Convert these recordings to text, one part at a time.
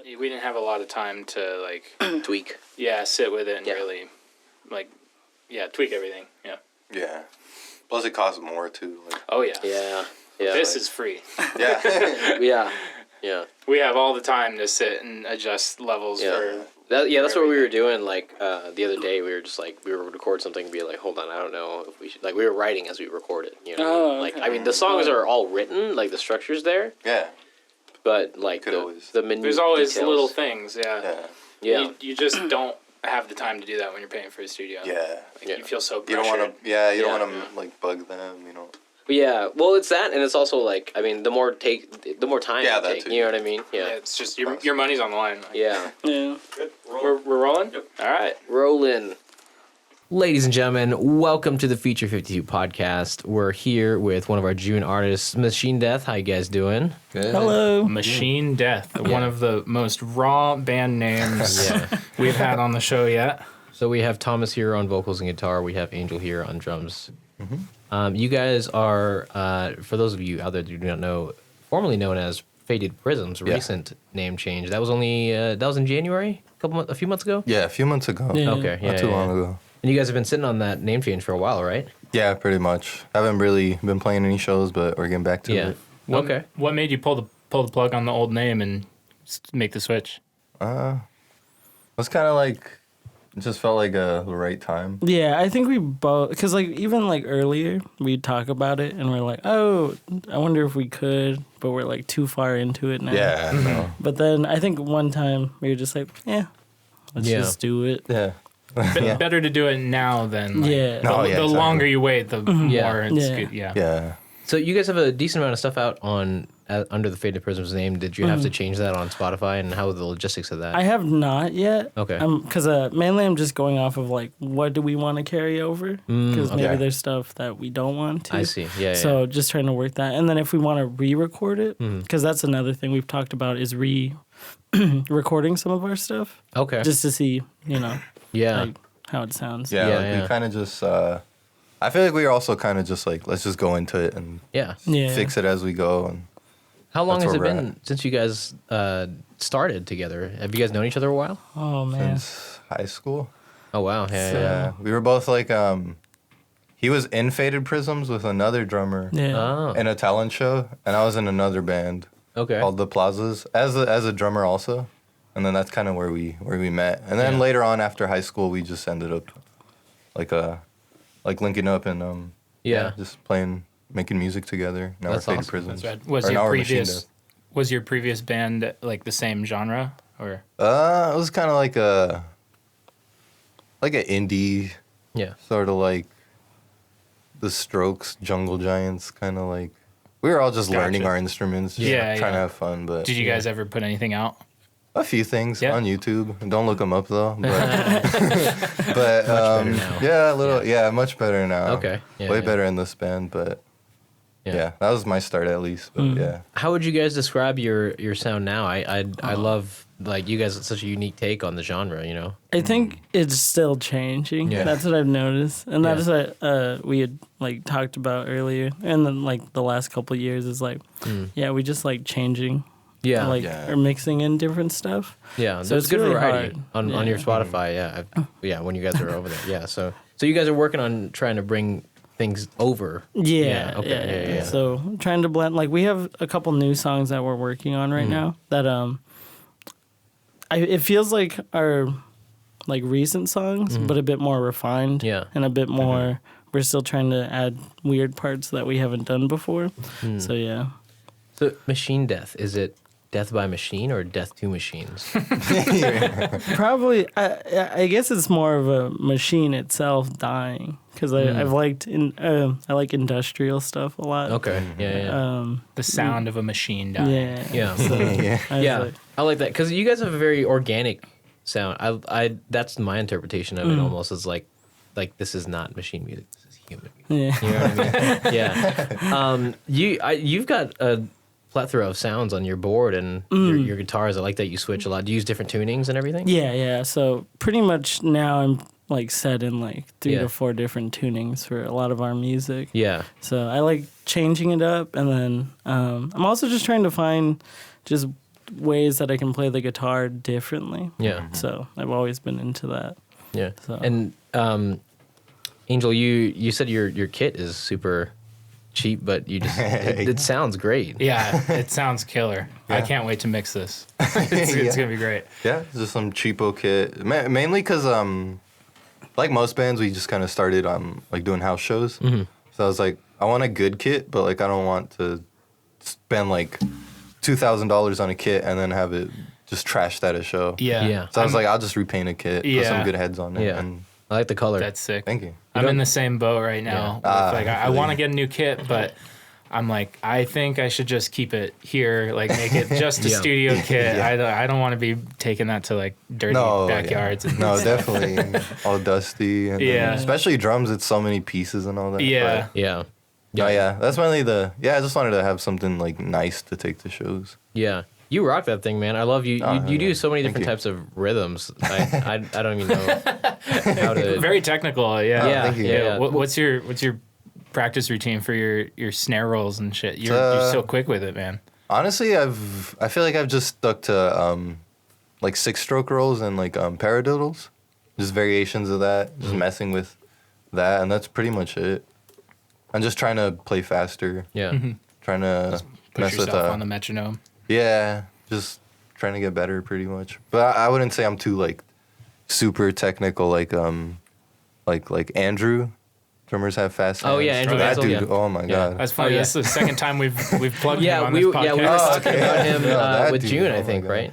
but We didn't have a lot of time to, like... tweak. Yeah, sit with it and really, like, tweak everything. Yeah. Yeah. Plus, it costs more, too. Like, Oh, yeah. Yeah. This is free. yeah. Yeah. We have all the time to sit and adjust levels for... That's what we were doing, like, the other day. We were just, like, we would record something and be like, hold on, I don't know if we should... Like, we were writing as we recorded, you know? Oh, Like, okay. I mean, the songs are all written, like, the structure's there, Yeah. but, like, the minute There's always details. little things, Yeah. Yeah. You just don't have the time to do that when you're paying for a studio. Yeah. Like, you feel so You pressured. don't want to, you don't want to, like, bug them, you know? But yeah, well, it's that, and it's also, like, I mean, the more time Yeah, you that take, too. you know what I mean? Yeah, Yeah. it's just your money's on the line. Like, Yeah. yeah. We're rolling? Yep. All right. Rolling. Ladies and gentlemen, welcome to the Feature 52 podcast. We're here with one of our June artists, Machine Death. How you guys doing? Good. Hello. Machine Death, one of the most raw band names we've had on the show yet. So we have Thomas here on vocals and guitar. We have Angel here on drums. You guys are, for those of you out there who do not know, formerly known as Faded Prism's recent name change. That was only that was in January, a few months ago. Yeah, a few months ago. Yeah. Okay, yeah, Not too long ago. And you guys have been sitting on that name change for a while, right? Yeah, pretty much. Haven't really been playing any shows, but we're getting back to it. Okay. What made you pull the plug on the old name and make the switch? It was kind of like, it just felt like the right time. Yeah, I think we both, because like even like earlier we'd talk about it and we're like, oh, I wonder if we could, but we're like too far into it now. Yeah, no. But then I think one time we were just like, let's just do it. Yeah. Better to do it now than like, Yeah. No, the exactly. longer you wait, the more it's Yeah. good. Yeah. Yeah. So you guys have a decent amount of stuff out on under the Faded Prism's name. Did you have to change that on Spotify, and how are the logistics of that? I have not yet. Okay. Because mainly I'm just going off of like, what do we want to carry over? Because maybe okay. there's stuff that we don't want to. I see. Yeah. So just trying to work that. And then if we want to re-record it, because that's another thing we've talked about is recording some of our stuff. Okay. Just to see, yeah. like how it sounds. Yeah, Yeah, like yeah. we kind of just, I feel like we were also kind of just like, let's just go into it and Yeah. Yeah. fix it as we go. And How long That's has it where we're been since you guys started together? Have you guys known each other a while? Oh, man. since high school. Oh wow. Yeah. So- yeah. Yeah, we were both like, he was in Faded Prisms with another drummer Yeah. Oh. in a talent show, and I was in another band Okay. called The Plazas as a drummer also. And then that's kind of where we met. And then Yeah. later on after high school, we just ended up like linking up and Yeah. just making music together. Now That's we're Faded awesome. Prisms. That's right. Or now we're Machine Death. Was your previous band like the same genre or? It was kind of like an indie, Yeah. sort of like the Strokes, Jungle Giants, kind of like. We were all just learning Gotcha. our instruments, just Yeah, trying to yeah. have fun. But Did you guys ever put anything out? a few things Yeah. on YouTube. Don't look them up though. But, but better now. yeah, a little. Yeah, much better now. Okay. Yeah, way yeah. better in this band, but yeah, that was my start at least. But yeah. How would you guys describe your sound now? I love like you guys have such a unique take on the genre. You know. I think it's still changing. Yeah. That's what I've noticed. And Yeah. that's what we had like talked about earlier. And then like the last couple of years is like, we just like changing. Yeah. Like Yeah. or mixing in different stuff. Yeah, So there's it's good really variety hard. on Yeah. your Spotify. Yeah, when you guys are over there. Yeah, so you guys are working on trying to bring things over. Yeah. Okay. Yeah. So trying to blend, like we have a couple new songs that we're working on right now that it feels like our like recent songs, but a bit more refined. Yeah. And a bit more. We're still trying to add weird parts that we haven't done before. So yeah. So Machine Death, is it death by machine or death to machines? Probably, I guess it's more of a machine itself dying because I've liked I like industrial stuff a lot. Okay. Yeah. The sound of a machine dying. Yeah. Yeah. So Yeah. I was Yeah. like, I like that because you guys have a very organic sound. I that's my interpretation of it. Almost as like this is not machine music. This is human music. yeah. You know what I mean? Yeah. You've got a plethora of sounds on your board and your guitars. I like that you switch a lot. Do you use different tunings and everything? Yeah. So pretty much now I'm like set in like 3 Yeah. to 4 different tunings for a lot of our music. Yeah. So I like changing it up, and then I'm also just trying to find just ways that I can play the guitar differently. Yeah. So I've always been into that. Yeah. So. And Angel, you said your kit is super cheap, but you just it sounds great. Yeah, it sounds killer. I can't wait to mix this. It's gonna be great. Yeah, it's just some cheapo kit. Mainly because, like most bands, we just kind of started like doing house shows. So I was like, I want a good kit, but like I don't want to spend like $2,000 on a kit and then have it just trashed at a show. Yeah. So I was like, I'll just repaint a kit, put some good heads on it. Yeah. And I like the color. That's sick. thank you. I'm in the same boat right now. Yeah. Like I want to get a new kit, but I'm like, I think I should just keep it here, like make it just a studio kit. Yeah. I don't want to be taking that to like dirty backyards. Yeah. And No, definitely all dusty. And especially drums, it's so many pieces and all that. Yeah. But, Yeah. that's mainly I just wanted to have something like nice to take to shows. Yeah. You rock that thing, man. I love you. You do so many Thank different you. types of rhythms. I don't even know how to. Very technical. Yeah. thank you. Yeah. What's your practice routine for your snare rolls and shit? You're so quick with it, man. Honestly, I feel like I've just stuck to like 6-stroke rolls and like paradiddles, just variations of that, just messing with that, and that's pretty much it. I'm just trying to play faster, Yeah. trying to Push mess with yourself on the metronome. yeah, just trying to get better pretty much. But I wouldn't say I'm too like super technical like Andrew. Drummers have fast hands. Oh, yeah, Andrew that Mansell, dude. yeah. Oh my god. That's funny. yeah. This is the second time we've plugged him on we this podcast. were talking about him that with dude, June, oh I my think, God. right?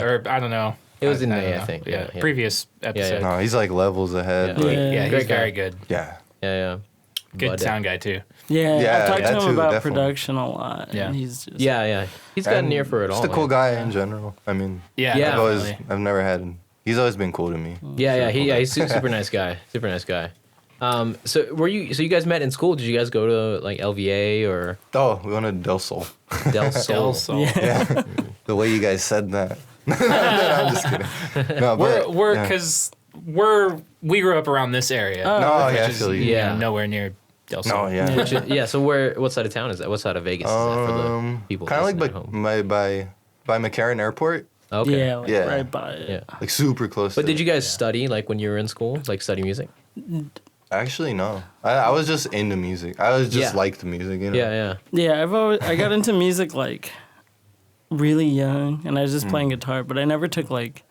Or I don't know. It was in I May, don't I know. think. Yeah, Yeah. previous episode. Yeah. No, he's like levels ahead. Yeah. But Yeah. He's Great guy. very good. yeah. Yeah. Good But, sound guy too. Yeah, Yeah, I've talked to that him too, about definitely. production a lot. Yeah. And he's just Yeah. He's got an ear for it all. Just a cool man. guy in general. I mean, Yeah. Yeah. I've never had. He's always been cool to me. Yeah. He's super nice guy. Super nice guy. So you guys met in school? Did you guys go to like LVA or Oh, we went to Del Sol. Del Sol? Yeah. The way you guys said that. No, I'm just kidding. No, but We grew up around this area. No, which yeah, I is, feel you. you know, Yeah. nowhere near Del Sol. No, yeah. Yeah. So what side of town is that? What side of Vegas is that for the people? Kind of like listening at home? by McCarran Airport, Okay. Yeah, like Yeah. right by it. Yeah. like super close. But to did it. you guys study like when you were in school, like study music? Actually, no. I was just into music. I was just Yeah. liked music. You know? Yeah. Yeah, I got into music like really young, and I was just playing guitar, but I never took like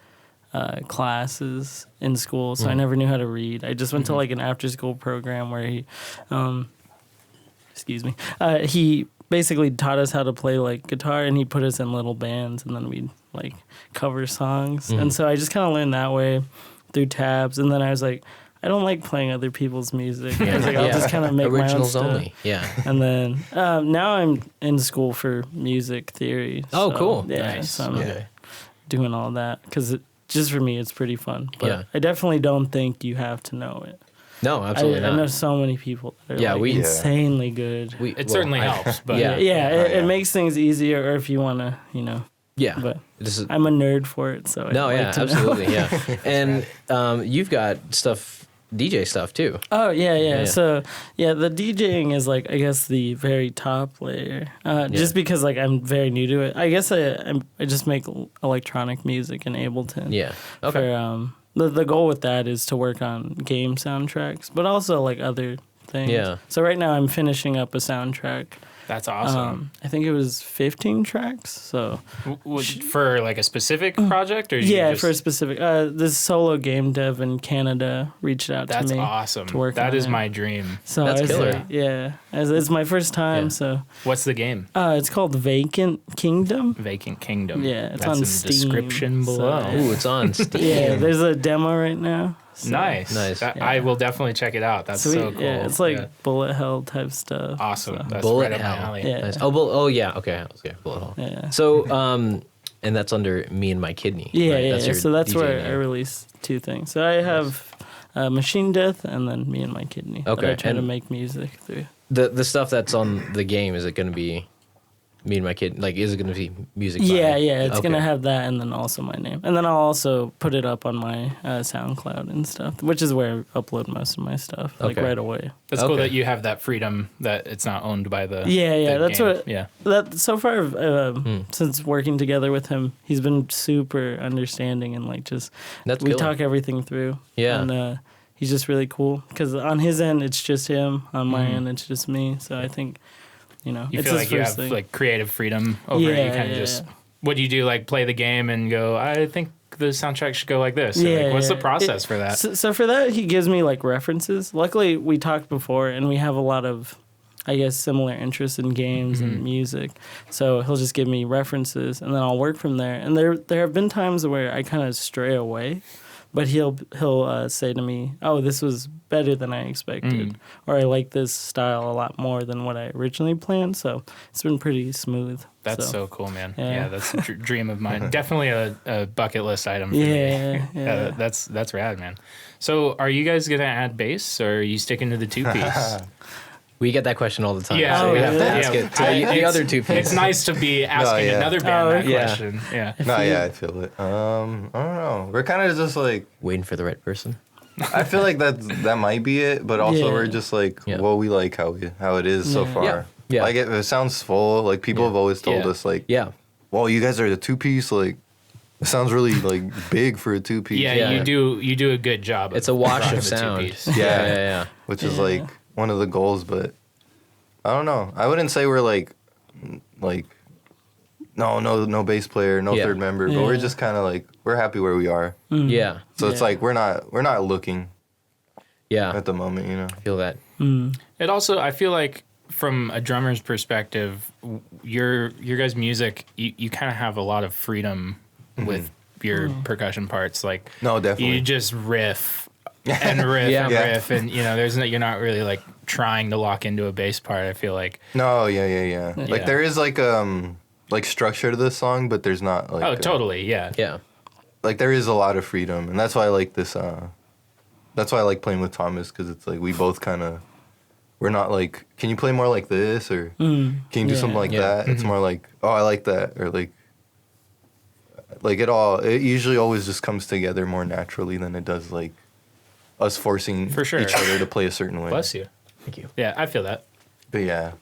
classes in school, so I never knew how to read. I just went to like an after-school program where he, he basically taught us how to play like guitar, and he put us in little bands, and then we'd like cover songs, and so I just kind of learned that way through tabs, and then I was like, I don't like playing other people's music. I was like, I'll just kind of make Originals my own stuff. only. Yeah. And then now I'm in school for music theory. Oh, so, cool. Yeah, Nice. so I'm Okay. doing all that because just for me it's pretty fun. But Yeah. I definitely don't think you have to know it. No, absolutely I not. know so many people that are Yeah, like insanely good. It certainly helps, but Yeah. It makes things easier, or if you want to, Yeah. But This is, I'm a nerd for it, so no, I'd yeah, like to know. absolutely, yeah. And you've got DJ stuff too. Oh yeah. Yeah. So the DJing is like I guess the very top layer. Just because like I'm very new to it. I guess I just make electronic music in Ableton. Yeah. Okay. For, the goal with that is to work on game soundtracks, but also like other things. Yeah. So right now I'm finishing up a soundtrack. that's awesome. I think it was 15 tracks. So For like a specific project, or for a specific this solo game dev in Canada reached out that's to me. awesome. to work That on is it. my dream. So That's I was killer. like, it's my first time. Yeah. So What's the game? it's called Vacant Kingdom. Vacant Kingdom. Yeah, it's That's on in the Steam, description so- below. Ooh, it's on Steam. Yeah, there's a demo right now. So, Nice. Nice. I will definitely check it out. That's Sweet. so cool. Yeah, it's like bullet hell type stuff. awesome. So, That's Bullet right up my hell. alley. Yeah. Nice. Oh, yeah. Okay. Bullet hole. yeah. So, and that's under Me and My Kidney. Yeah, right? yeah. your So that's DJ where name. I release two things. So I have Machine Death and then Me and My Kidney. that Okay, I try to and- make music through. The stuff that's on the game, is it going to be Me and My Kid, like, is it going to be music? By? Yeah, it's Okay. gonna have that, and then also my name, and then I'll also put it up on my SoundCloud and stuff, which is where I upload most of my stuff, like Okay. right away. That's cool Okay. that you have that freedom that it's not owned by the Yeah, the that's game. what. Yeah. That so far, since working together with him, he's been super understanding and like just That's we killer. talk everything through. Yeah. and he's just really cool because on his end it's just him, on my end it's just me. So I think, You it's feel his like you first have thing. like creative freedom over it. You Yeah, kind of yeah, just yeah. what do you do? Like play the game and go. I think the soundtrack should go like this. Or, Yeah, like, what's the yeah. process for that? So for that, he gives me like references. Luckily, we talked before, and we have a lot of, I guess, similar interests in games and music. So he'll just give me references, and then I'll work from there. And there have been times where I kind of stray away, but he'll say to me, "Oh, this was better than I expected," or "I like this style a lot more than what I originally planned." So it's been pretty smooth. That's so cool, man. Yeah. Yeah, that's a dream of mine. Definitely a bucket list item for me. Yeah. That's rad, man. So, are you guys gonna add bass, or are you sticking to the two piece? We get that question all the time. Yeah, so we Oh, have to really? ask it to the It's- other two pieces. It's nice to be asking yeah. another band that yeah. question. Yeah. No, yeah, I feel it. I don't know. We're kind of just like, Waiting for the right person. I feel like that might be it, but also Yeah. we're just like, Yeah. well, we like how it is so Yeah. far. Yeah. Yeah. Like it sounds full. Like people have always told Yeah. us like, Yeah. well, you guys are the two piece. Like it sounds really like big for a two piece. Yeah, Yeah. you do a good job. It's a wash running of the sound. two-piece. Yeah, yeah. Which is Yeah. like one of the goals, but I don't know. I wouldn't say we're like no bass player, no Yeah. third member, but we're Yeah. just kind of like we're happy where we are. Yeah. So it's Yeah. like we're not looking Yeah. at the moment, you know. I feel that. It also, I feel like, from a drummer's perspective, your guys' music, you kind of have a lot of freedom with your percussion parts. Like, No, definitely. you just riff and riff Yeah. and Yeah. riff, and you're not really like trying to lock into a bass part. I feel like. No, yeah. Like Yeah. there is like structure to this song, but there's not like Oh, totally, yeah. Yeah. like there is a lot of freedom, and that's why I like this. That's why I like playing with Thomas, because it's like we both kind of we're not like, can you play more like this, or can you do Yeah. something like Yeah. that? It's more like, oh, I like that, or like it usually always just comes together more naturally than it does like us forcing For sure. each other to play a certain way. Bless you. Thank you. Yeah, I feel that. But yeah,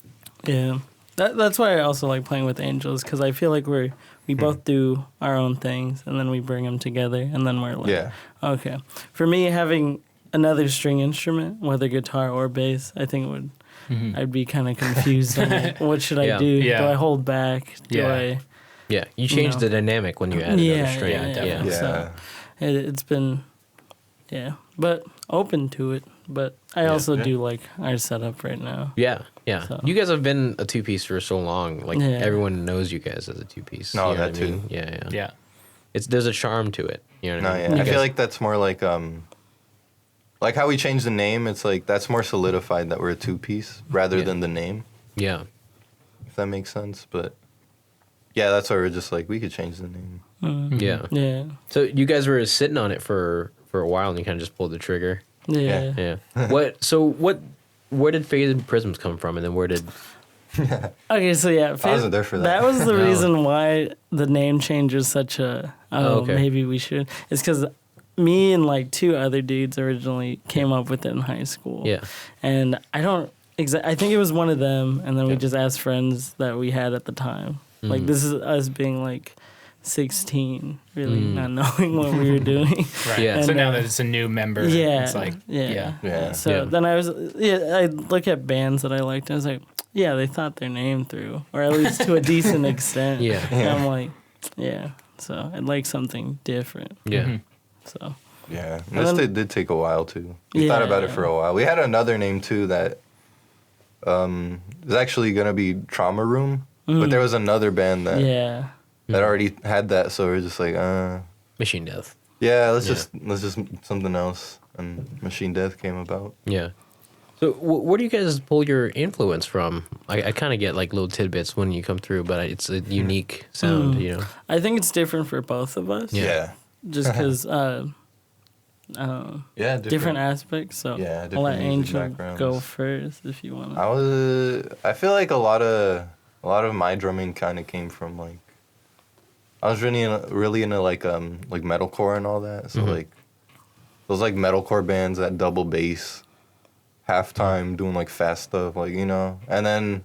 Yeah, that's why I also like playing with Angels, because I feel like we both do our own things, and then we bring them together, and then we're like, Yeah. okay. For me, having another string instrument, whether guitar or bass, I think I'd be kind of confused on like, what should Yeah. I do? Yeah. Do I hold back? Do Yeah. I? Yeah. You change know. the dynamic when you add Yeah, another string. yeah, definitely. yeah. So it's been, but open to it. But I also Yeah. do like our setup right now. Yeah, yeah. So- You guys have been a two piece for so long. Like Yeah. everyone knows you guys as a two piece. No, you know that what I mean? too. Yeah. Yeah. There's a charm to it. You know what No, I mean? yeah. You I feel guys- like that's more like how we changed the name. It's like that's more solidified that we're a two piece rather Yeah. than the name, yeah. if that makes sense. But yeah, that's why we're just like we could change the name. Yeah. Yeah, So you guys were sitting on it for a while, and you kind of just pulled the trigger. yeah. Yeah. Where did Faded Prisms come from, and then where did? Okay, so yeah, I wasn't there for that. That was the No. reason why the name change is such a okay. maybe we should. It's because me and like two other dudes originally came up with it in high school. Yeah. And I don't I think it was one of them, and then we Yeah. just asked friends that we had at the time. Like Mm. this is us being like 16, really not knowing what we were doing. Right. Yeah. So And, now that it's a new member, Yeah, it's like, yeah. Yeah. So Yeah. then I look at bands that I liked, and I was like, yeah, they thought their name through, or at least to a decent extent. Yeah. And I'm like, yeah. So I'd like something different. Yeah. Mhm. So Yeah, And this then- did take a while too. We thought about it for a while. We had another name too that is actually gonna be Trauma Room, but there was another band that yeah, that already had that, so we're just like, Machine Death. yeah, let's Yeah. just something else, and Machine Death came about. Yeah. So where do you guys pull your influence from? I kind of get like little tidbits when you come through, but it's a unique sound, you know. I think it's different for both of us. Yeah. Just because Yeah, different aspects. So Yeah, I'll let different music Angel backgrounds. go first if you want. I feel like a lot a lot of my drumming kind of came from like I was really into like metalcore and all that. So like those like metalcore bands that double bass, halftime doing like fast stuff, like and then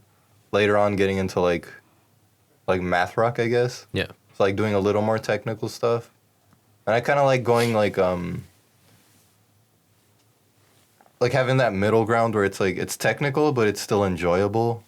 later on getting into like math rock, I guess. Yeah. So like doing a little more technical stuff, and I kind of like going like having that middle ground where it's like it's technical but it's still enjoyable.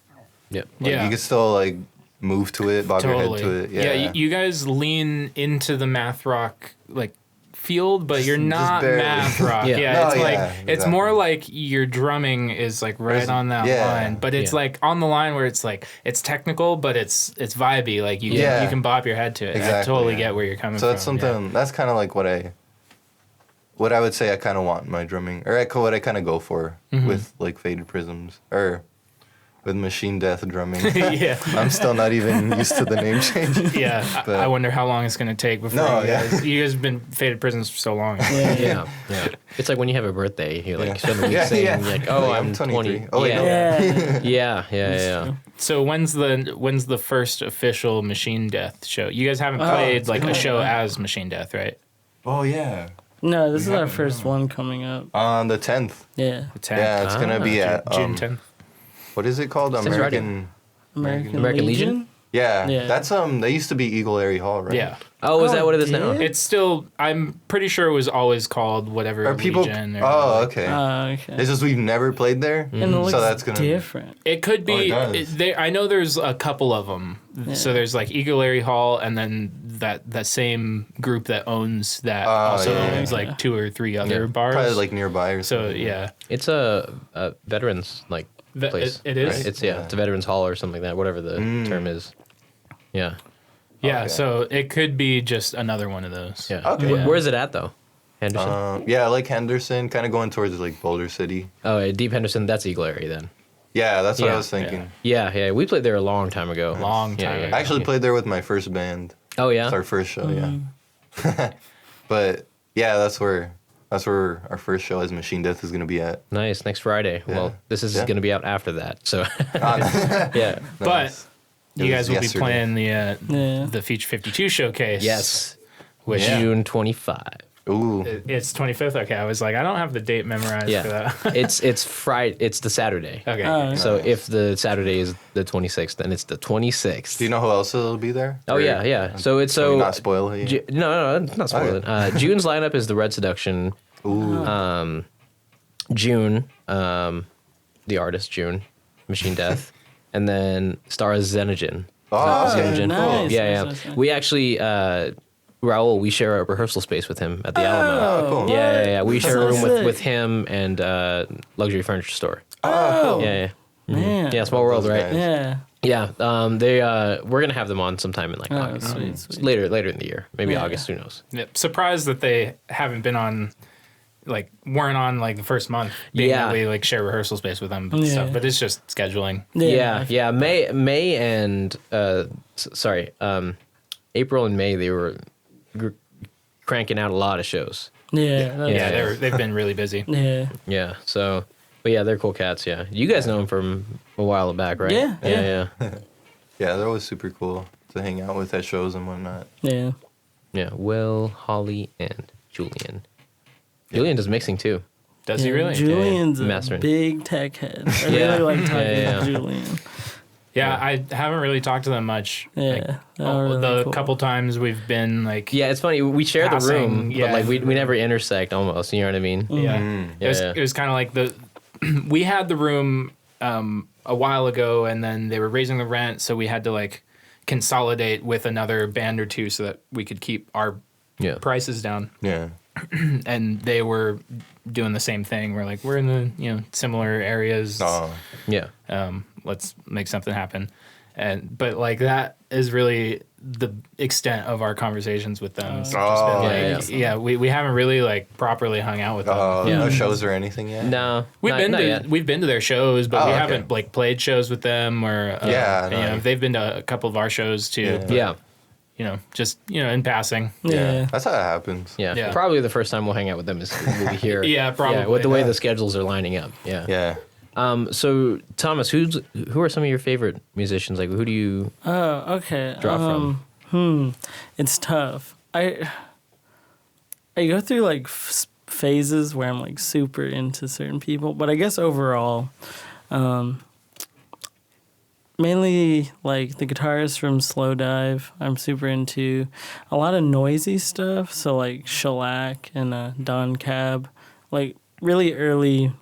Yeah. Like, you can still like move to it, bob your head to it. Yeah, you guys lean into the math rock like field, but you're not barely. math rock. Yeah. Yeah, it's No, like yeah, it's more like your drumming is like right on that line, but it's like on the line where it's like it's technical, but it's vibey. Like you can bob your head to it. Exactly, I totally get where you're coming from. So that's something that's kind of like what I would say I kind of want in my drumming, or what I kind of go for with like Faded Prisms or with Machine Death drumming. Yeah. I'm still not even used to the name change. Yeah, But- I wonder how long it's going to take before you guys have been Faded Prisons for so long. Yeah. It's like when you have a birthday, you like spend a week saying Yeah. like, oh, Like, I'm 23. 20. Oh, wait, no. Yeah. So when's the first official Machine Death show? You guys haven't played like a show as Machine Death, right? Oh yeah. No, this is our first one coming up. On the 10th. Yeah. The 10th? Yeah, it's gonna be at June 10th. what is it called? Says American. American Legion? Yeah, Yeah. that's they used to be Eagle Airy Hall, right? Yeah. Oh, is that what it is now? did? It's still, I'm pretty sure it was always called whatever Are people? Legion. Or Oh, like- okay. Okay. It's just we've never played there, And it looks so that's gonna different. It could be. Oh, it does. I know there's a couple of them. So there's like Eagle Airy Hall, and then that same group that owns that also yeah. owns like 2 or 3 other Yeah. bars. probably like nearby or so something. yeah. It's a veterans like place. It is? Right? It's it's a veterans hall or something like that, whatever the term is. Yeah. Yeah, Okay. so it could be just another one of those. Yeah. Okay. Where is it at though? Henderson. Yeah, like Henderson, kind of going towards like Boulder City. Oh, yeah, Deep Henderson. That's Eagle Airy then. Yeah, that's what Yeah, I was thinking. Yeah. We played there a long time ago. Long time Yeah. ago. I actually played there with my first band. Oh yeah. It's our first show, yeah. But yeah, that's where our first show as Machine Death is gonna be at. Nice. Next Friday. Yeah. Well, this is Yeah. going to be out after that. So yeah. But you It guys will was be yesterday. playing the Feature 52 showcase. Yes. Which June 25. Ooh. it's 25th. Okay, I was like, I don't have the date memorized for Yeah. that. it's Friday. It's the Saturday. Okay. Oh, So if the Saturday is the 26th, then it's the 26th. Do you know who else will be there? Oh Or- yeah. So it's Can we so not spoil it. No, not spoil it. June's lineup is the Red Seduction. Ooh. June, the artist June, Machine Death, and then Stars Xenogen. Oh, okay. Xenogen. nice. Yeah. Nice. We actually, Raul, we share a rehearsal space with him at the Alamo. Oh, cool. Yeah. We share a room sick. with him and Luxury Furniture Store. Oh, Yeah. man. Yeah, small world, Those right? guys. Yeah. Yeah. They we're gonna have them on sometime in like Oh, August. sweet. Later in the year, maybe Yeah. August. Who knows? Yep. Surprised that they haven't been on, like, weren't on like the first month. Being Yeah. that we like share rehearsal space with them and Yeah. stuff. But it's just scheduling. Yeah. May and April and May they were cranking out a lot of shows. Yeah. that's- Yeah, they've been really busy. Yeah. Yeah. So, but yeah, they're cool cats. Yeah, you guys know them from a while back, right? Yeah, Yeah. Yeah, they're always super cool to hang out with at shows and whatnot. Yeah. Yeah. Will, Holly, and Julian. Julian does mixing too. Does he really? Julian's a Mastering. big tech head. I Yeah. really like talking Yeah. to Julian. Yeah, I haven't really talked to them much. Yeah. Like, they're really the cool. couple times we've been like, Yeah, it's funny. We share the room, Passing, yeah. but like we never intersect almost. You know what I mean? yeah, Yeah. it was kind of like we had the room a while ago, and then they were raising the rent, so we had to like consolidate with another band or two so that we could keep our Yeah. prices down. Yeah. And they were doing the same thing. We're like, we're in the similar areas. Oh. Yeah. Let's make something happen. But like that is really the extent of our conversations with them. It's just Oh, been like, yeah. we haven't really like properly hung out with them. Yeah. No shows or anything yet? No, We've not- been not to yet. we've been to their shows, but Oh, we okay. haven't like played shows with them or Yeah, you know, nice. they've been to a couple of our shows too. Yeah. Yeah. Just in passing. Yeah. That's how it happens. Yeah. Yeah. Probably the first time we'll hang out with them is we'll be here. Yeah, probably, with the way yeah. the schedules are lining up. Yeah. Yeah. So Thomas, who are some of your favorite musicians? Like, who do you Okay. draw from? It's tough. I go through like phases where I'm like super into certain people, but I guess overall, mainly like the guitarist from Slow Dive. I'm super into a lot of noisy stuff. So like Shellac and Don Cab, like really early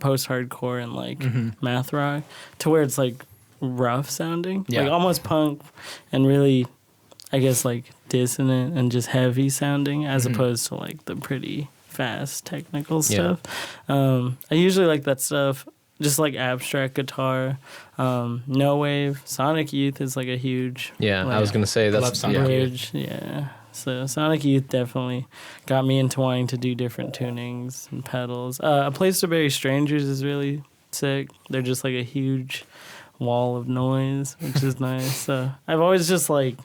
post-hardcore and like math rock, to where it's like rough sounding, like almost punk, and really, I guess, like dissonant and just heavy sounding, as opposed to like the pretty fast technical stuff. I usually like that stuff. Just like abstract guitar, no wave. Sonic Youth is like a huge Yeah, like, I was gonna say that's love Sonic bridge. Yeah. So Sonic Youth definitely got me into wanting to do different tunings and pedals. A Place to Bury Strangers is really sick. They're just like a huge wall of noise, which is nice. So I've always just like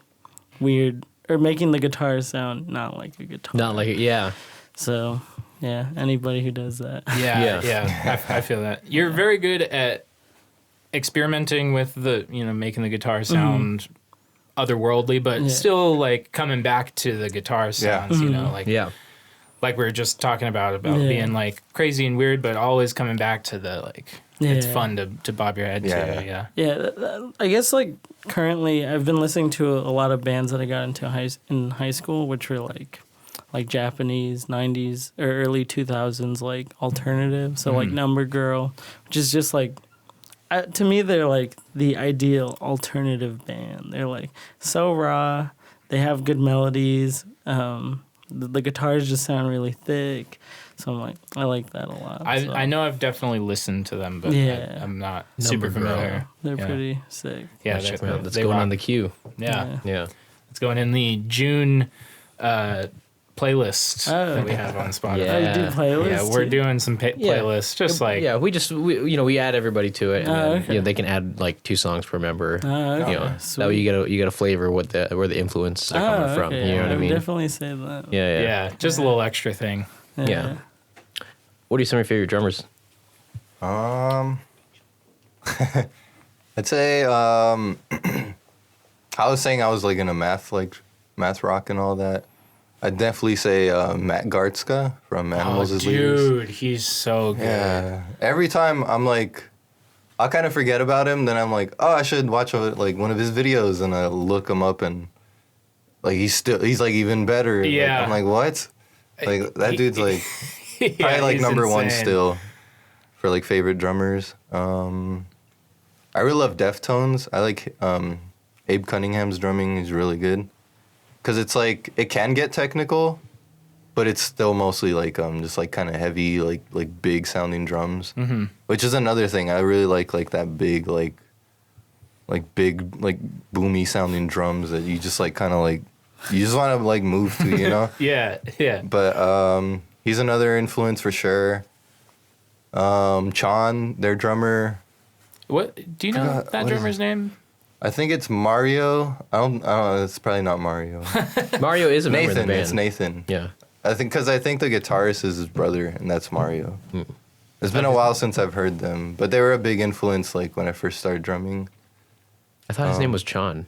weird, or making the guitar sound not like a guitar. not like it. Yeah, So yeah, anybody who does that. Yeah. I feel that. You're very good at experimenting with the, making the guitar sound otherworldly, but still like coming back to the guitar sounds, like like we were just talking about being like crazy and weird, but always coming back to the like it's fun to bob your head to. Yeah, I guess like currently I've been listening to a lot of bands that I got into in high school, which were like Japanese 90s or early 2000s like alternative. So like Number Girl, which is just like to me they're like the ideal alternative band. They're like so raw. They have good melodies. The guitars just sound really thick. So I'm like, I like that a lot. I know I've definitely listened to them, but I'm not super familiar. They're pretty sick. Yeah, check them out. That's going on the queue. Yeah. It's going in the June playlist that we have on Spotify. Yeah. Oh, you do playlists? Yeah, we're doing some playlists, just like we add everybody to it, and then, they can add like 2 songs per member. That way you get a flavor where the influences are coming from. You know what I mean? Definitely say that. Yeah, just a little extra thing. Yeah. What are some of your favorite drummers? I'd say I was saying I was like into math rock and all that. I'd definitely say Matt Gartzka from Animals as Leaders. Dude, he's so good. Yeah. Every time I'm like, I'll kind of forget about him. Then I'm like, oh, I should watch like one of his videos, and I look him up, and like he's like even better. Yeah. Like, I'm like, what? Like that dude's like probably like number insane. one still for like favorite drummers. I really love Deftones. I like Abe Cunningham's drumming. He's really good. Because it's like, it can get technical, but it's still mostly like just like kind of heavy, like big sounding drums. Mm-hmm. Which is another thing. I really like that big, like big, like boomy sounding drums that you just like kind of like, you just want to like move to, you know? Yeah. But he's another influence for sure. Chan, their drummer. What, do you know that drummer's name? I think it's Mario. I don't know. It's probably not Mario. Mario is a member of the Nathan. band. It's Nathan. Yeah. I think the guitarist is his brother, and that's Mario. It's been a while since I've heard them, but they were a big influence like when I first started drumming. I thought his name was Chon.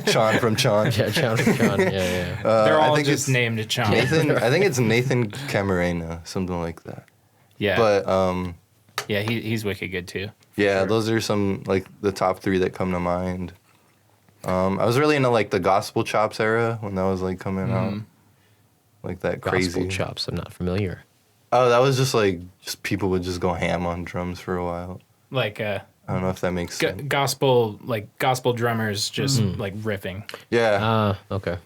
Sean from Chon. Yeah, Chon from Chon. Yeah. They're all I think just named Chon. Nathan. I think it's Nathan Camarena, something like that. Yeah. But yeah, he's wicked good too. yeah, sure. Those are some like the top 3 that come to mind. I was really into like the Gospel Chops era when that was like coming out, like that crazy. Gospel Chops. I'm not familiar. Oh, that was just people would just go ham on drums for a while. Like I don't know if that makes sense. gospel drummers just like riffing. Yeah. Okay.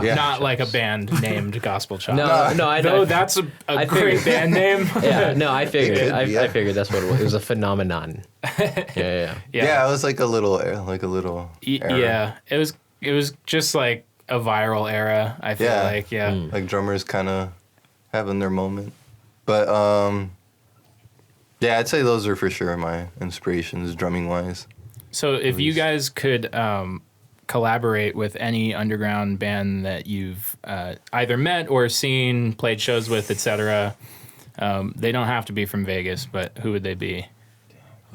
Yeah. Not like a band named Gospel Chops. No, I Though know. that's a great band name. Yeah, no, I figured. It could be, yeah. I figured that's what it was. It was a phenomenon. Yeah. Yeah, it was like a little era. Yeah, it was just like a viral era. I feel like like drummers kind of having their moment. But yeah, I'd say those are for sure my inspirations drumming wise. So if you guys could collaborate with any underground band that you've either met or seen, played shows with, etc., They don't have to be from Vegas, but who would they be?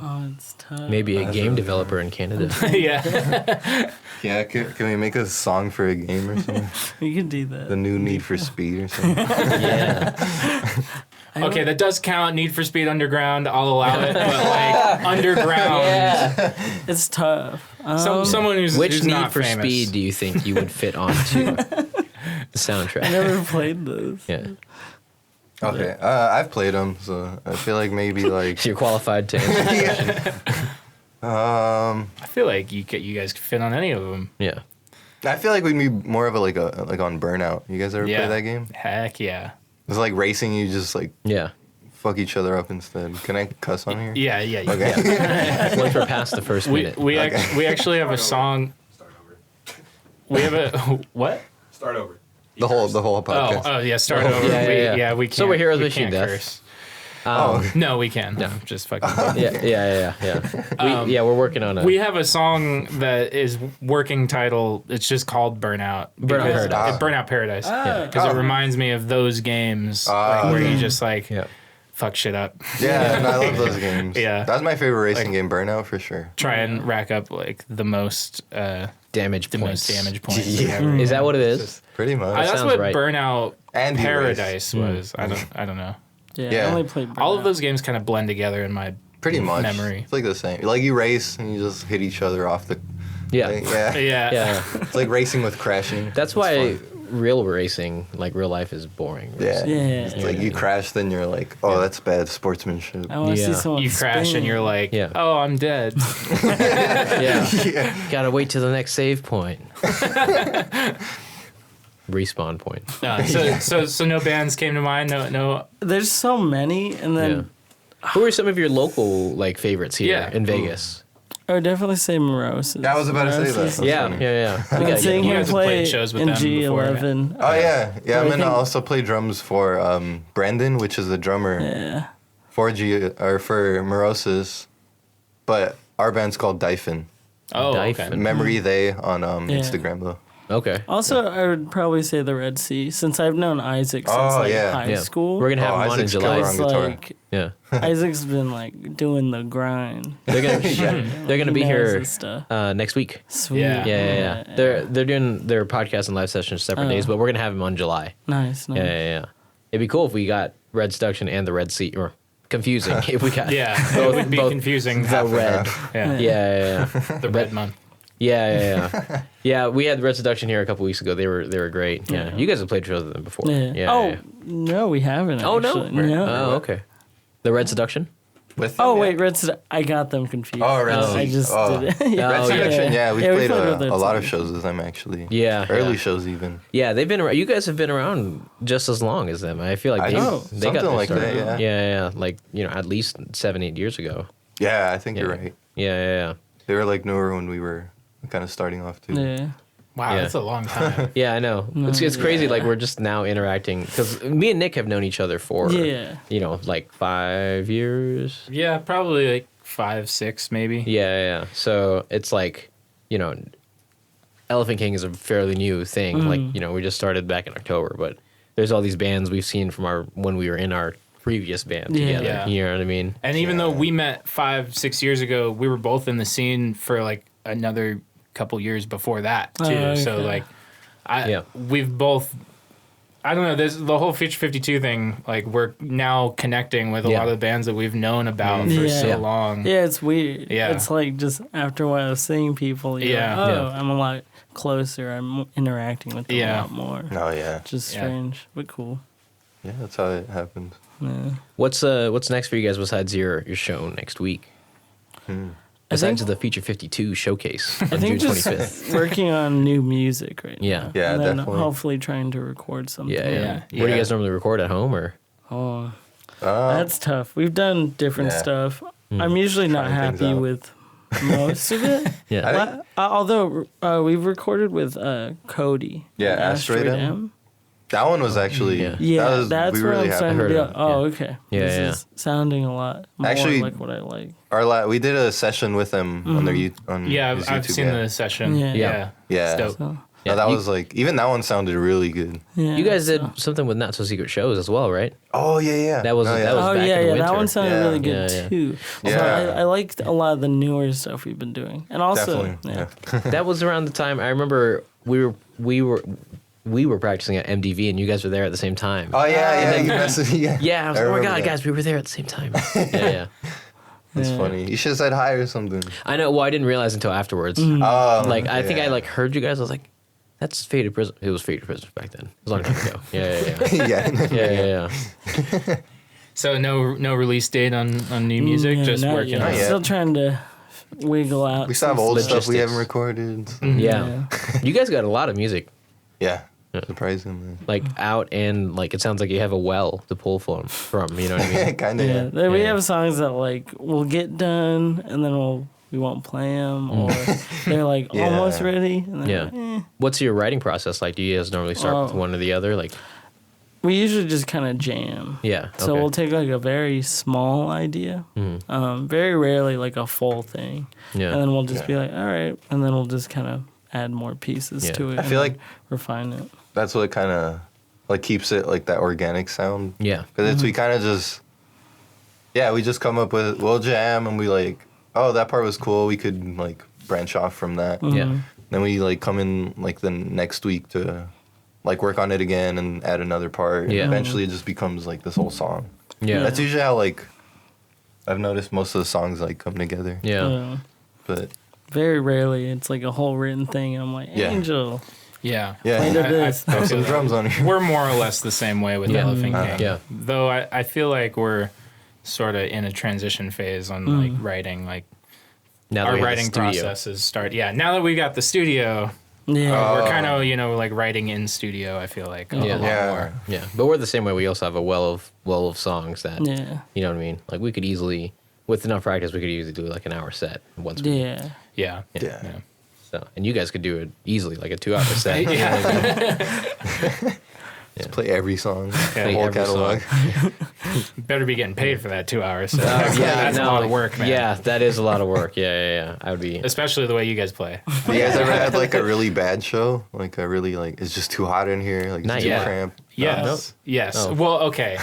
Oh, it's tough. Maybe a game developer in Canada. Yeah. Yeah, can we make a song for a game or something? You can do that. The new Need for Speed or something? Yeah. Okay, that does count. Need for Speed Underground. I'll allow it, but like underground. It's tough. Someone who's Which who's Need not for famous. Speed do you think you would fit onto the soundtrack? I never played those. Yeah. Okay, I've played them, so I feel like maybe like You're qualified to answer the question. I feel like you guys could fit on any of them. Yeah. I feel like we'd be more of a like on Burnout. You guys ever play that game? Heck yeah. It's like racing. You just like Yeah. fuck each other up instead. Can I cuss on here? Yeah. Okay. Once we're past the first minute. We actually have a song. Start over. We have a what? Start over. The whole podcast. Oh yeah, start over. Yeah. We can't. So we're here with we Wishing can't Death. curse. Oh, No, we can. No. Just fucking. Yeah. We're working on a We have a song that is working title. It's just called Burnout. Burnout because- Paradise. Burnout Paradise. Ah. Because it reminds me of those games like, where you just like Yeah. fuck shit up. yeah, and I love those games. Yeah. That's my favorite racing Like- game, Burnout, for sure. Try and rack up like the most damage the points. most damage points. Yeah. ever. Is that what it is? Pretty much. That's sounds what right. Burnout And you Paradise was. I don't know. Yeah, Yeah. I only played All of Burnout. those games kind of blend together in my Pretty much. memory. It's like the same. Like you race and you just hit each other off the. Yeah. Like, yeah. Yeah. Yeah. It's like racing with crashing. That's It's why fun. real racing, like real life, is boring. Yeah. Yeah. It's like you crash, then you're like, oh, that's bad sportsmanship. I want to Yeah. see someone You crash spin. and you're like, Yeah. oh, I'm dead. Yeah. Yeah. Gotta wait till the next save point. Respawn point. So no bands came to mind. No. There's so many, and then Yeah. Who are some of your local like favorites here Yeah. in Vegas? I would definitely say Morose. Yeah, I was about to say that. Morose is- That's Yeah, funny. yeah. I've We been gotta seeing get You him guys have play played shows with in them before, G11. Oh yeah, yeah. I I'm gonna think- also play drums for Brandon, which is the drummer Yeah. for for Morosis, but our band's called Dyphon. Oh, okay. Dyphon. Memory they on Yeah. Instagram though. Okay. Also, I would probably say the Red Sea, since I've known Isaac since Oh, like yeah. high Yeah. school. We're gonna have him on in Isaac's July. killer on It's guitar. like Yeah. Isaac's been like doing the grind. They're gonna be He knows here his stuff. next week. Sweet. Yeah. Yeah. They're doing their podcast and live sessions separate Oh. days, but we're gonna have him on July. Nice. Yeah. It'd be cool if we got Red Seduction and the Red Sea, or confusing if we got Yeah, it would be confusing. the red. Yeah, Yeah. the red month. Yeah. Yeah, we had Red Seduction here a couple weeks ago. They were great. Yeah. You guys have played shows with them before. Yeah. Oh no, we haven't. Oh, no? actually. No. Oh, okay. The Red Seduction? With Oh them, wait, yeah. Red Seduction. I got them confused. Oh, Red I Sea. just Oh. did it. Oh, Red Seduction, yeah, we played with Red a lot of Seduction. shows with them actually. Yeah. Early yeah. shows even. Yeah, they've been around. You guys have been around just as long as them. I feel like I they, know. they got Something their like start. that, yeah. Yeah. Like, at least 7-8 years ago. Yeah, I think Yeah. you're right. Yeah. They were like newer when we were kind of starting off too. Yeah. Wow, Yeah. that's a long time. Yeah, I know. It's crazy. yeah. Like, we're just now interacting. Because me and Nick have known each other for, Yeah. like 5 years. Yeah, probably like 5, 6, maybe. Yeah. So it's like, Elephant King is a fairly new thing. Like, we just started back in October, but there's all these bands we've seen from when we were in our previous band Yeah. together. Yeah. You know what I mean? And even though we met 5, 6 years ago, we were both in the scene for like another couple years before that too. Oh, So okay. like, we've both. I don't know. There's the whole Future 52 thing. Like, we're now connecting with a lot of the bands that we've known about for Yeah. so Yeah. long. Yeah, it's weird. Yeah. It's like just after a while seeing people, you're Yeah. like, oh, Yeah. I'm a lot closer. I'm interacting with them Yeah. a lot more. Oh yeah. Just Yeah. strange, but cool. Yeah, that's how it happened. Yeah. What's next for you guys besides your show next week? I Besides think, the Feature 52 showcase I on June think just 25th. working on new music right Yeah. now. Yeah, and then definitely. hopefully trying to record something. Yeah. Where do Yeah. you guys normally record, at home or? Oh, Uh, that's tough. We've done different Yeah. stuff. I'm usually not Trying things happy out. with most of it. Yeah. I think- Although we've recorded with Cody. Yeah, and Asteroid M. that one was actually. Yeah. Yeah, that was, that's we where really I'm starting to heard be of like, it, oh, yeah. okay. Yeah, This yeah. is sounding a lot more Actually- like what I like. We did a session with them on their on Yeah, his I've YouTube, seen yeah. the session. Yeah. Yeah. Yeah. It's dope. So, No, that was like even that one sounded really good. Yeah, You guys did something with Not So Secret Shows as well, right? Oh yeah. That was No, that was Oh back yeah, in the yeah, winter. that one sounded Yeah. really good Yeah, yeah. too. Yeah. So I liked a lot of the newer stuff we've been doing, and also Definitely. yeah. That was around the time I remember we were practicing at MDV, and you guys were there at the same time. Oh yeah. You messaged me. Yeah, I was like, oh my remember god, that. guys, we were there at the same time. Yeah. That's Yeah. funny. You should have said hi or something. I know. Well, I didn't realize until afterwards. Oh, Like, I think I yeah. like heard you guys. I was like, that's Faded Prism. It was Faded Prism back then. It was a long time ago. Yeah. yeah. So no release date on new music, Yeah, just not working yet. on Not it. yet. Still trying to wiggle out. We still have old stuff we Logistics. haven't recorded. Yeah. You guys got a lot of music, Yeah. Surprisingly. like out, and like it sounds like you have a well to pull from. You know what I mean? Kind of. Yeah, Yeah. then we Yeah. have songs that like we'll get done and then we won't play them, or they're like Yeah. almost ready. And then Yeah. eh. What's your writing process like? Do you guys normally start with Oh. one or the other? Like, We usually just kind of jam. yeah. So okay. we'll take like a very small idea, very rarely like a full thing, Yeah. and then we'll just be like, all right, and then we'll just kind of add more pieces Yeah. to it. I and feel then like refine it. that's what kind of like keeps it like that organic sound. Yeah. Because we kind of just, we just come up with, we'll jam and we like, oh, that part was cool. We could like branch off from that. Yeah. Then we like come in like the next week to like work on it again and add another part. Yeah. And eventually it just becomes like this whole song. Yeah. That's usually how like I've noticed most of the songs like come together. Yeah. But Very rarely it's like a whole written thing, and I'm like, Yeah. Angel, Yeah. play to yeah, this. throw some drums on here. We're more or less the same way with Yeah. Elephant King. Yeah. Though I feel like we're sort of in a transition phase on like writing. Like Now that our we have the writing studio. processes start. Yeah. Now that we got the studio, Yeah, we're kind of like writing in studio. I feel like a Yeah. lot Yeah. more. Yeah, but we're the same way. We also have a well of songs that yeah, you know what I mean. Like we could easily, with enough practice, we could easily do like an hour set once. We, yeah. Yeah. Yeah. So, and you guys could do it easily, like a 2 hour set. Just play every song, Yeah, the whole every catalog. Better be getting paid for that 2 hours. So Yeah, that's a lot of work, man. Yeah, that is a lot of work. Yeah. I would be. Especially the way you guys play. You guys ever had like a really bad show? Like a really like it's just too hot in here, like Not it's too yet. cramped. Yes. Yes. Oh. Well, okay.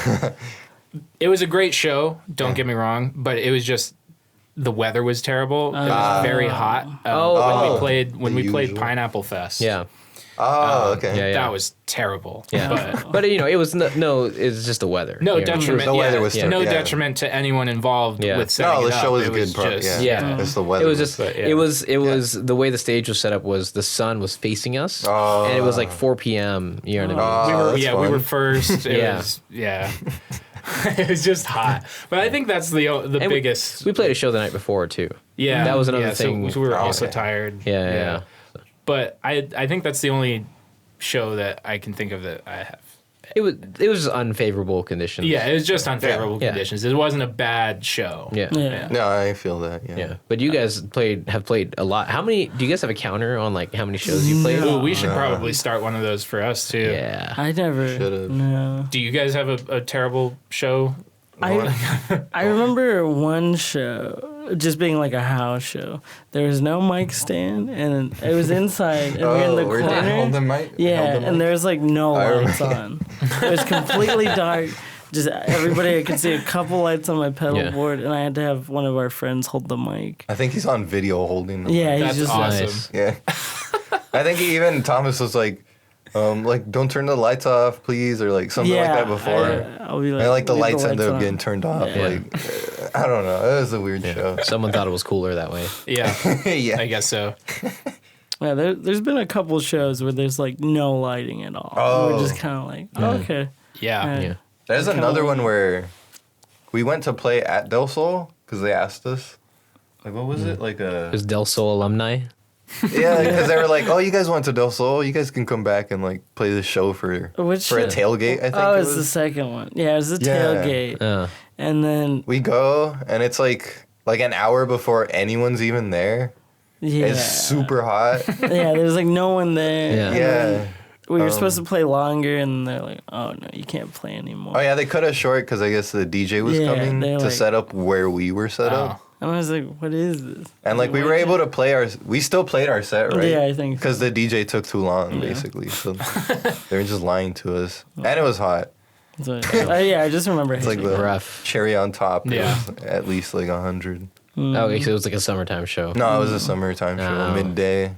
It was a great show. Don't get me wrong, but it was just the weather was terrible. It was very hot. When we played usual. Pineapple Fest. Yeah, Oh, okay. yeah. That was terrible. yeah. But But you know, it was it's just the weather. no you know? detriment. The weather was no terrible, yeah. detriment to anyone involved Yeah. with setting No, it the up. show was It a good part. just- Yeah. It's the weather. It was just But, yeah. it was the way the stage was set up was the sun was facing us, Oh. and it was like 4 p.m. You know what I mean? Oh, that's we fun. were first. It Yeah. was, it was just hot. But I think that's the And biggest. We played a show the night before too. Yeah, that was another yeah, thing. So we were also okay. tired. Yeah. But I think that's the only show that I can think of that I have. It was unfavorable conditions. Yeah, it was just unfavorable Yeah. conditions. It wasn't a bad show. Yeah. Yeah. No, I feel that. Yeah. Yeah. But you guys have played a lot. How many? Do you guys have a counter on like how many shows you played? Ooh, we should probably start one of those for us too. Yeah. I never. Should've. No. Do you guys have a terrible show? I remember one show just being like a house show. There was no mic stand, and it was inside, and we're in the we're corner. down. Hold the mic. Yeah, Hold the and mic. there's like no I lights on. It was completely dark. Just everybody, I could see a couple lights on my pedal Yeah. board, and I had to have one of our friends hold the mic. I think he's on video holding the Yeah, mic. he's That's just awesome. Nice. Yeah. I think even Thomas was like don't turn the lights off, please, or like something like that before. I'll be like, And like the leave lights ended up on. getting turned off. Yeah. Like I don't know. It was a weird show. Someone thought it was cooler that way. Yeah, Yeah. I guess so. Yeah, there's been a couple shows where there's like no lighting at all. Oh. We're just kind of like, oh, okay. Yeah. Yeah. There's kinda another like- one where we went to play at Del Sol because they asked us. Like what was it? Like a It was Del Sol alumni. yeah, because they were like, "Oh, you guys went to Del Sol. You guys can come back and like play this show for Which a show? tailgate." I think Oh, it it's the was. second one. Yeah, it was the Yeah. tailgate. And then, We go and it's like an hour before anyone's even there. yeah. It's super hot. Yeah, there's like no one there. Yeah. And Yeah. then we were supposed to play longer, and they're like, oh, no, you can't play anymore. Oh yeah, they cut us short because I guess the DJ was Yeah, coming they're to like- set up where we were set up. And I was like, what is this? And like we were able to play we still played our set, right? Yeah, I think so. Because the DJ took too long, basically. So they were just lying to us. And it was hot. So, yeah, I just remember It's like hating the it. Rough. cherry on top. Yeah. It was at least like 100. Oh, okay, so it was like a summertime show. No, it was a summertime show, Oh. midday.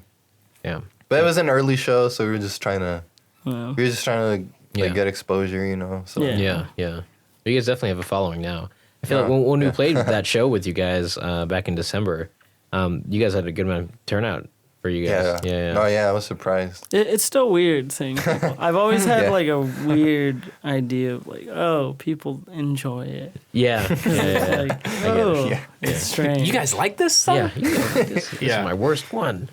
Yeah. But it was an early show, so we were just trying to Yeah. like, get exposure, you know. So Yeah. Yeah. You guys definitely have a following now. I feel like when we played that show with you guys back in December, you guys had a good amount of turnout for you guys. Yeah. Oh yeah, I was surprised. It's still weird seeing people. I've always had Yeah. like a weird idea of like, oh, people enjoy it. Yeah. Yeah. Like, oh, Yeah. it's strange. You guys like this song? Yeah. You guys, this is Yeah. my worst one.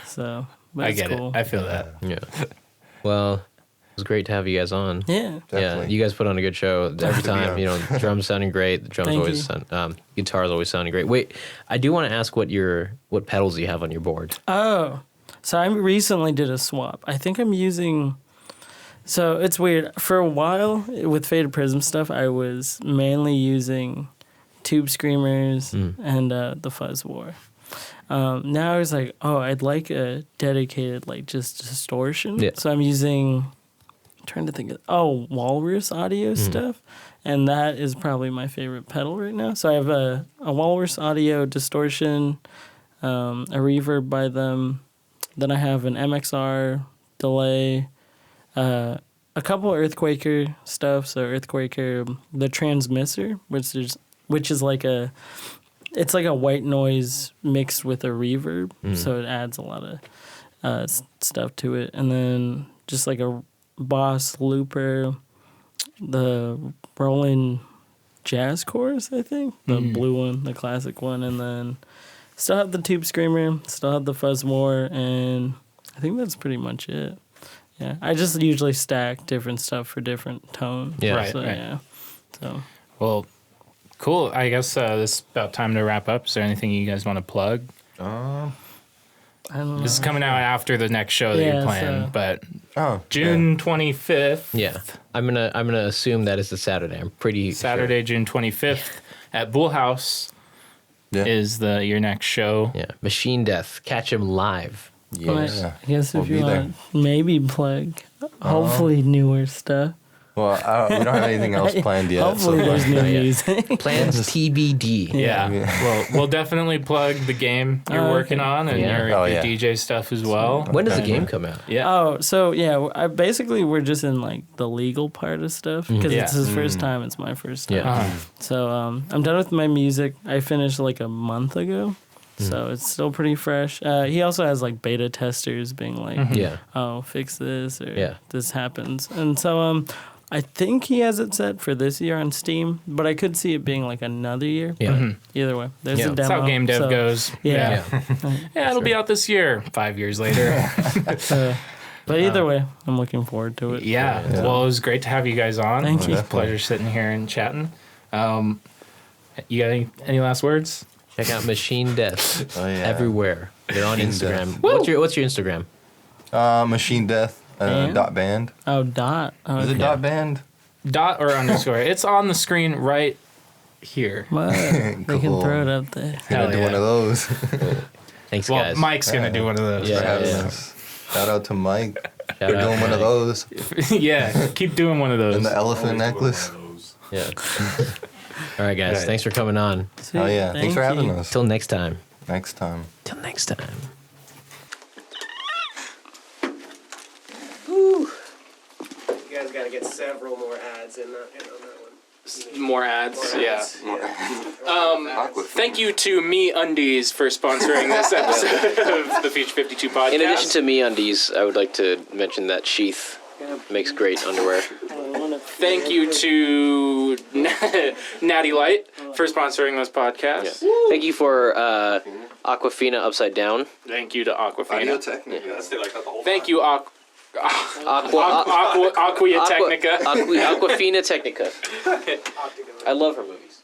So, but I it's get cool. it. I feel that. Yeah. Well, it was great to have you guys on. Yeah. Yeah, Definitely. you guys put on a good show every time. be You know, drums sounding great. The drums Thank always you. sound, guitars always sounding great. Wait, I do want to ask what pedals you have on your board. Oh, so I recently did a swap. I think I'm using. So it's weird. For a while with Faded Prism stuff, I was mainly using Tube Screamers and the Fuzz War. Now I was like, oh, I'd like a dedicated like just distortion. Yeah. So I'm using. Trying to think of Walrus audio stuff, and that is probably my favorite pedal right now. So I have a Walrus audio distortion, a reverb by them, then I have an MXR delay, a couple Earthquaker stuff. So Earthquaker, the transmitter, which is like it's like a white noise mixed with a reverb, so it adds a lot of stuff to it, and then just like a Boss looper, the Roland Jazz Chorus, I think, the blue one, the classic one, and then still have the Tube Screamer, still have the Fuzzmore, and I think that's pretty much it. Yeah, I just usually stack different stuff for different tones. Yeah. Right, So, right. yeah. So Well, cool. I guess this is about time to wrap up. Is there anything you guys want to plug? I don't know. This is coming out after the next show that Yeah, you're playing, so- but Oh, June 25th. Yeah, I'm gonna assume that is the Saturday. I'm pretty Saturday, June 25th at Bull House Yeah. is your next show. Sure. Yeah, Machine Death. Catch him live. Yeah. I guess We'll if be you there. want, maybe plug, hopefully newer stuff. Well, we don't have anything else planned yet. Hopefully there's new Not yet. music. Plans TBD. Yeah. Yeah. Well, we'll definitely plug the game you're Oh, working okay. on and Yeah. your, Oh, your yeah. DJ stuff as well. When does the game come out? Yeah. Oh, so yeah, we're just in like the legal part of stuff because Yeah. it's his first time. It's my first time. Yeah. Uh-huh. So I'm done with my music. I finished like a month ago, so it's still pretty fresh. He also has like beta testers being like, Yeah. "Oh, fix this," or Yeah. "This happens," and so I think he has it set for this year on Steam, but I could see it being like another year. Yeah. But either way, there's Yeah. a That's demo. how game dev so, goes. Yeah. Yeah, it'll be out this year, 5 years later. But either way, I'm looking forward to it. Yeah. Well, it was great to have you guys on. Thank It you. was a pleasure sitting here and chatting. You got any last words? Check out Machine Death Oh, yeah. everywhere. They're on Machine Instagram. Death. What's your Instagram? Machine Death Band? dot band. Oh, dot. Oh, Is it okay. dot band? Dot or underscore? It's on the screen right here. What? They can Cool. throw it up there. Hell Gonna do one yeah. of those. Thanks, Well, guys. Mike's going to do one of those. Yeah. for having us. Shout out to Mike Shout for out, doing one of Mike. those. Yeah. Keep doing one of those. And the elephant necklace. Yeah. All right, guys. Right. Thanks for coming on. Sweet. Oh yeah. Thanks for having us. Till next time. Next time. Till next time. You guys got to get several more ads in on that one. More ads, yeah. Yeah. Thank you to Me Undies for sponsoring this episode of the Feature 52 podcast. In addition to Me Undies, I would like to mention that Sheath makes great underwear. Thank you to Natty Light for sponsoring this podcast. Thank you for Aquafina Upside Down. Thank you to Aquafina. Technica. Thank you, Aqua Aqua, Technica. Aquafina Technica. I love her movies.